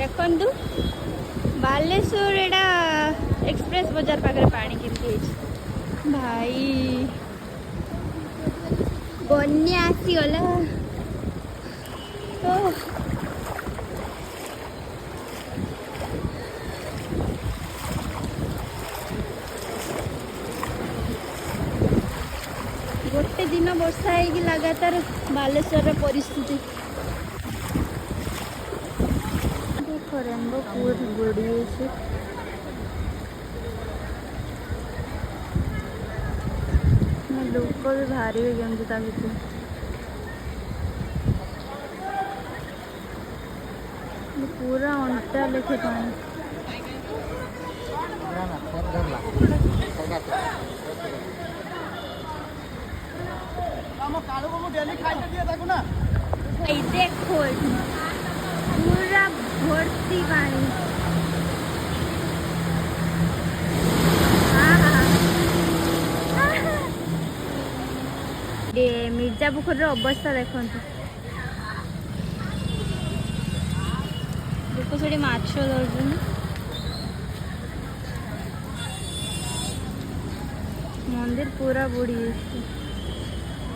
देखु बालेश्वर एटा एक्सप्रेस बाजार पाखे पानी केमती भाई बन्या आसीगला गोटे दिन वर्षा है लगातार बालेश्वर परिस्थिति रेनबो पूरी बड़ी लोक भी भारी केमती ता भर पूरा अंटा लेखे पानी देखो पूरा भर्ती पानी मिर्जा पोखर अवस्था देखो देखो से माछ धर मंदिर पूरा बुड़ी